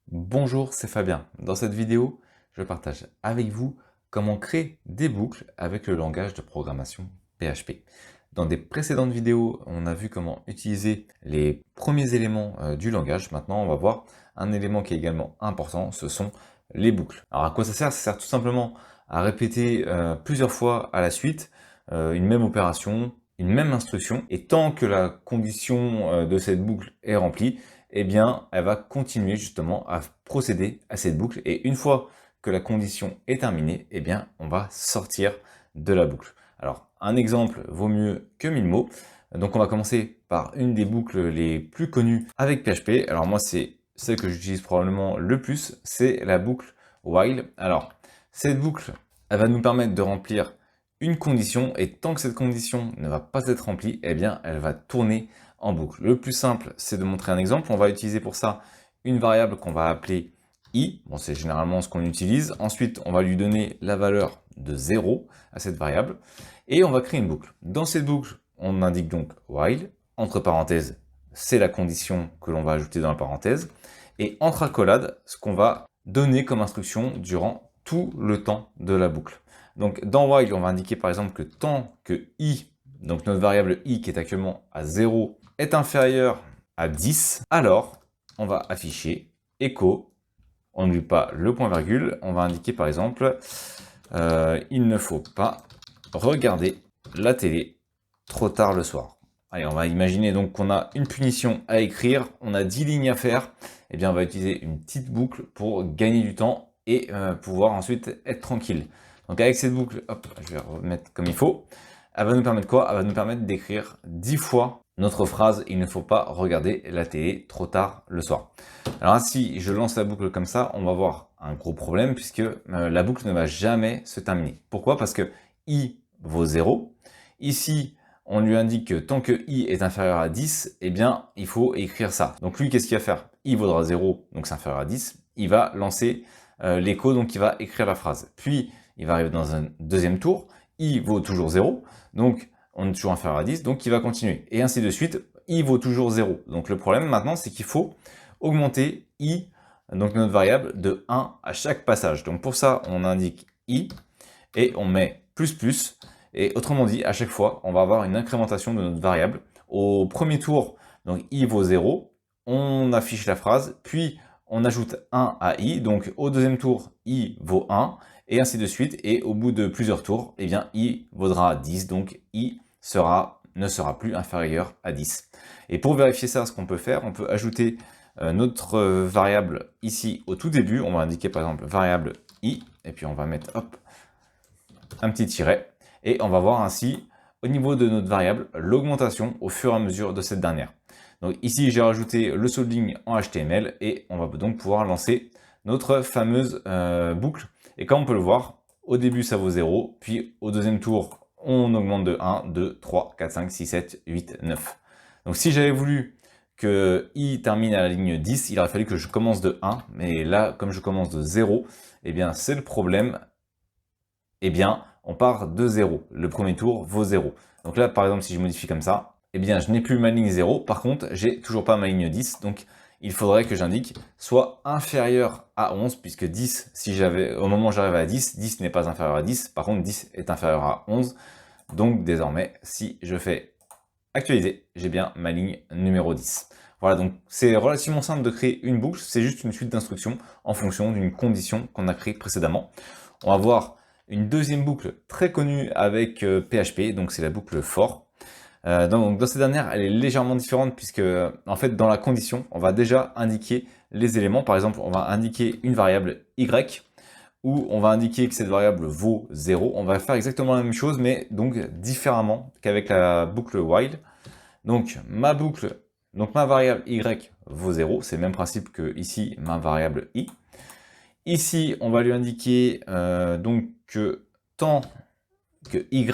Bonjour, c'est Fabien. Dans cette vidéo, je partage avec vous comment créer des boucles avec le langage de programmation PHP. Dans des précédentes vidéos, on a vu comment utiliser les premiers éléments du langage. Maintenant, on va voir un élément qui est également important, ce sont les boucles. Alors à quoi ça sert? Ça sert tout simplement à répéter plusieurs fois à la suite une même opération, une même instruction, et tant que la condition de cette boucle est remplie, eh bien, elle va continuer justement à procéder à cette boucle. Et une fois que la condition est terminée, eh bien, on va sortir de la boucle. Alors, un exemple vaut mieux que 1000 mots. Donc, on va commencer par une des boucles les plus connues avec PHP. Alors, moi, c'est celle que j'utilise probablement le plus, c'est la boucle while. Alors, cette boucle, elle va nous permettre de remplir une condition, et tant que cette condition ne va pas être remplie, eh bien, elle va tourner en boucle. Le plus simple, c'est de montrer un exemple. On va utiliser pour ça une variable qu'on va appeler i. Bon, c'est généralement ce qu'on utilise. Ensuite, on va lui donner la valeur de 0 à cette variable, et on va créer une boucle. Dans cette boucle, on indique donc while, entre parenthèses, c'est la condition que l'on va ajouter dans la parenthèse, et entre accolades, ce qu'on va donner comme instruction durant tout le temps de la boucle. Donc dans while, on va indiquer par exemple que tant que i, donc notre variable i qui est actuellement à 0, est inférieur à 10, alors on va afficher echo, on n'oublie pas le point virgule, on va indiquer par exemple il ne faut pas regarder la télé trop tard le soir. Allez, on va imaginer donc qu'on a une punition à écrire, on a 10 lignes à faire, et bien on va utiliser une petite boucle pour gagner du temps et pouvoir ensuite être tranquille. Donc avec cette boucle, hop, je vais remettre comme il faut, elle va nous permettre quoi? Elle va nous permettre d'écrire 10 fois notre phrase « Il ne faut pas regarder la télé trop tard le soir ». Alors si je lance la boucle comme ça, on va avoir un gros problème puisque la boucle ne va jamais se terminer. Pourquoi? Parce que i vaut 0. Ici, on lui indique que tant que i est inférieur à 10, eh bien, il faut écrire ça. Donc lui, qu'est-ce qu'il va faire? I vaudra 0, donc c'est inférieur à 10. Il va lancer l'écho, donc il va écrire la phrase. Puis, il va arriver dans un deuxième tour. I vaut toujours 0, donc on est toujours inférieur à 10, donc il va continuer. Et ainsi de suite, i vaut toujours 0. Donc le problème maintenant, c'est qu'il faut augmenter i, donc notre variable, de 1 à chaque passage. Donc pour ça, on indique i, et on met plus, et autrement dit, à chaque fois, on va avoir une incrémentation de notre variable. Au premier tour, donc i vaut 0, on affiche la phrase, puis on ajoute 1 à i, donc au deuxième tour, i vaut 1, et ainsi de suite, et au bout de plusieurs tours, eh bien, i vaudra 10, donc i ne sera plus inférieur à 10. Et pour vérifier ça, ce qu'on peut faire, on peut ajouter notre variable ici au tout début. On va indiquer par exemple variable i, et puis on va mettre hop, un petit tiret, et on va voir ainsi au niveau de notre variable l'augmentation au fur et à mesure de cette dernière. Donc ici j'ai rajouté le solding en HTML, et on va donc pouvoir lancer notre fameuse boucle. Et comme on peut le voir, au début ça vaut 0, puis au deuxième tour on augmente de 1, 2, 3, 4, 5, 6, 7, 8, 9. Donc si j'avais voulu que i termine à la ligne 10, il aurait fallu que je commence de 1, mais là comme je commence de 0, eh bien c'est le problème, eh bien on part de 0. Le premier tour vaut 0. Donc là par exemple si je modifie comme ça, eh bien je n'ai plus ma ligne 0, par contre j'ai toujours pas ma ligne 10, donc il faudrait que j'indique soit inférieur à 11, puisque 10, si au moment où j'arrive à 10, 10 n'est pas inférieur à 10, par contre 10 est inférieur à 11, donc désormais si je fais actualiser, j'ai bien ma ligne numéro 10. Voilà, donc c'est relativement simple de créer une boucle, c'est juste une suite d'instructions en fonction d'une condition qu'on a créée précédemment. On va voir une deuxième boucle très connue avec PHP, donc c'est la boucle for. Donc dans cette dernière, elle est légèrement différente puisque en fait dans la condition, on va déjà indiquer les éléments. Par exemple, on va indiquer une variable y, où on va indiquer que cette variable vaut 0. On va faire exactement la même chose, mais donc différemment qu'avec la boucle while. Donc ma variable y vaut 0, c'est le même principe que ici ma variable i. Ici, on va lui indiquer donc que tant que y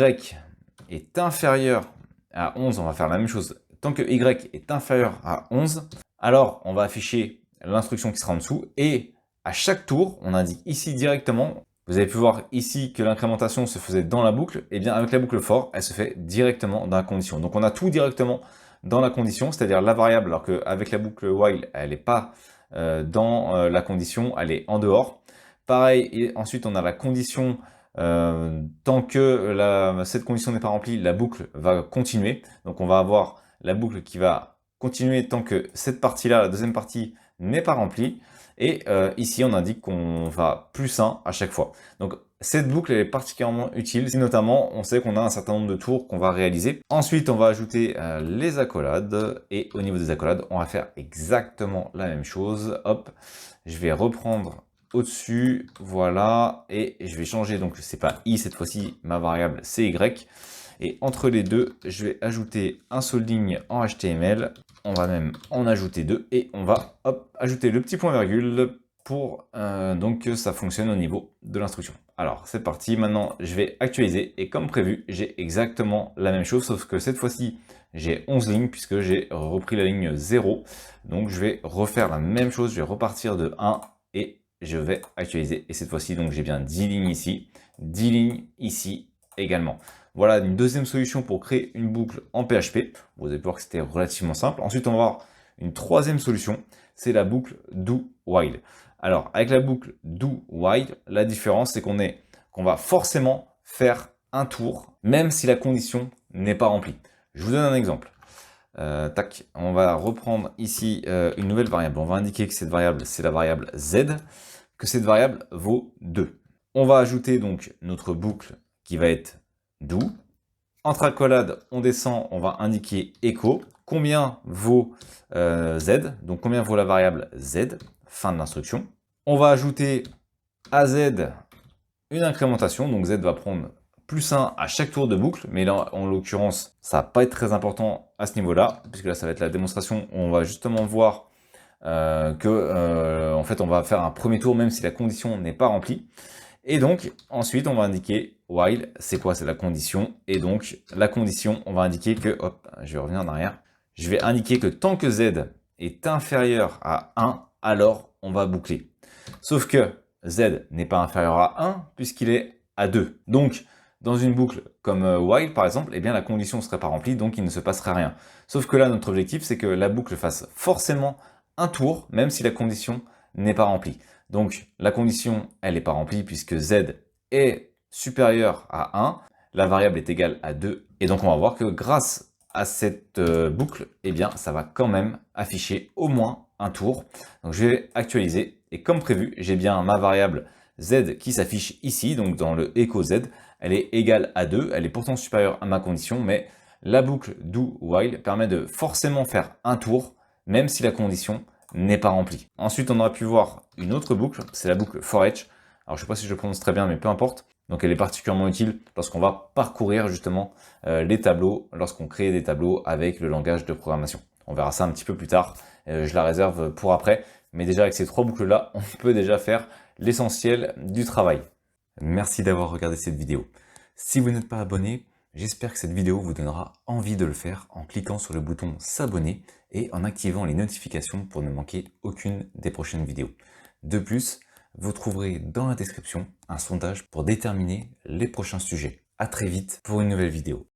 est inférieur à 11, on va faire la même chose. Tant que y est inférieur à 11, alors on va afficher l'instruction qui sera en dessous, et à chaque tour, on indique ici directement, vous avez pu voir ici que l'incrémentation se faisait dans la boucle, et bien avec la boucle for, elle se fait directement dans la condition. Donc on a tout directement dans la condition, c'est-à-dire la variable, alors qu'avec la boucle while, elle n'est pas dans la condition, elle est en dehors. Pareil, et ensuite on a la condition, tant que cette condition n'est pas remplie, la boucle va continuer. Donc on va avoir la boucle qui va continuer tant que cette partie-là, la deuxième partie, n'est pas remplie. Et ici, on indique qu'on va +1 à chaque fois. Donc cette boucle elle est particulièrement utile si notamment on sait qu'on a un certain nombre de tours qu'on va réaliser. Ensuite, on va ajouter les accolades. Et au niveau des accolades, on va faire exactement la même chose. Hop, je vais reprendre au-dessus, voilà, et je vais changer, donc c'est pas i cette fois-ci, ma variable c'est y, et entre les deux, je vais ajouter un seul ligne en HTML, on va même en ajouter deux, et on va, hop, ajouter le petit point virgule pour donc que ça fonctionne au niveau de l'instruction. Alors, c'est parti, maintenant je vais actualiser, et comme prévu, j'ai exactement la même chose, sauf que cette fois-ci, j'ai 11 lignes, puisque j'ai repris la ligne 0, donc je vais refaire la même chose, je vais repartir de 1, et je vais actualiser, et cette fois-ci, donc j'ai bien 10 lignes ici, 10 lignes ici également. Voilà une deuxième solution pour créer une boucle en PHP. Vous allez voir que c'était relativement simple. Ensuite, on va voir une troisième solution, c'est la boucle do while. Alors, avec la boucle do while, la différence, c'est qu'on va forcément faire un tour, même si la condition n'est pas remplie. Je vous donne un exemple. Tac, on va reprendre ici une nouvelle variable. On va indiquer que cette variable, c'est la variable z, que cette variable vaut 2. On va ajouter donc notre boucle qui va être do. Entre accolades, on descend, on va indiquer echo. Combien vaut z, donc combien vaut la variable z, fin de l'instruction. On va ajouter à z une incrémentation, donc z va prendre +1 à chaque tour de boucle, mais là, en l'occurrence, ça va pas être très important à ce niveau-là, puisque là, ça va être la démonstration où on va justement voir en fait, on va faire un premier tour, même si la condition n'est pas remplie. Et donc, ensuite, on va indiquer while, c'est quoi? C'est la condition. Et donc, la condition, on va indiquer que, hop, je vais revenir en arrière, je vais indiquer que tant que z est inférieur à 1, alors on va boucler. Sauf que z n'est pas inférieur à 1, puisqu'il est à 2. Donc, dans une boucle comme while, par exemple, eh bien, la condition ne serait pas remplie, donc il ne se passerait rien. Sauf que là, notre objectif, c'est que la boucle fasse forcément un tour, même si la condition n'est pas remplie. Donc, la condition, elle n'est pas remplie puisque z est supérieur à 1, la variable est égale à 2, et donc on va voir que grâce à cette boucle, eh bien, ça va quand même afficher au moins un tour. Donc, je vais actualiser, et comme prévu, j'ai bien ma variable z qui s'affiche ici, donc dans le echo z, elle est égale à 2, elle est pourtant supérieure à ma condition, mais la boucle do while permet de forcément faire un tour, même si la condition n'est pas remplie. Ensuite, on aurait pu voir une autre boucle, c'est la boucle for each. Alors, je ne sais pas si je le prononce très bien, mais peu importe. Donc, elle est particulièrement utile lorsqu'on va parcourir justement les tableaux, lorsqu'on crée des tableaux avec le langage de programmation. On verra ça un petit peu plus tard. Je la réserve pour après. Mais déjà, avec ces trois boucles-là, on peut déjà faire l'essentiel du travail. Merci d'avoir regardé cette vidéo. Si vous n'êtes pas abonné, j'espère que cette vidéo vous donnera envie de le faire en cliquant sur le bouton s'abonner et en activant les notifications pour ne manquer aucune des prochaines vidéos. De plus, vous trouverez dans la description un sondage pour déterminer les prochains sujets. À très vite pour une nouvelle vidéo.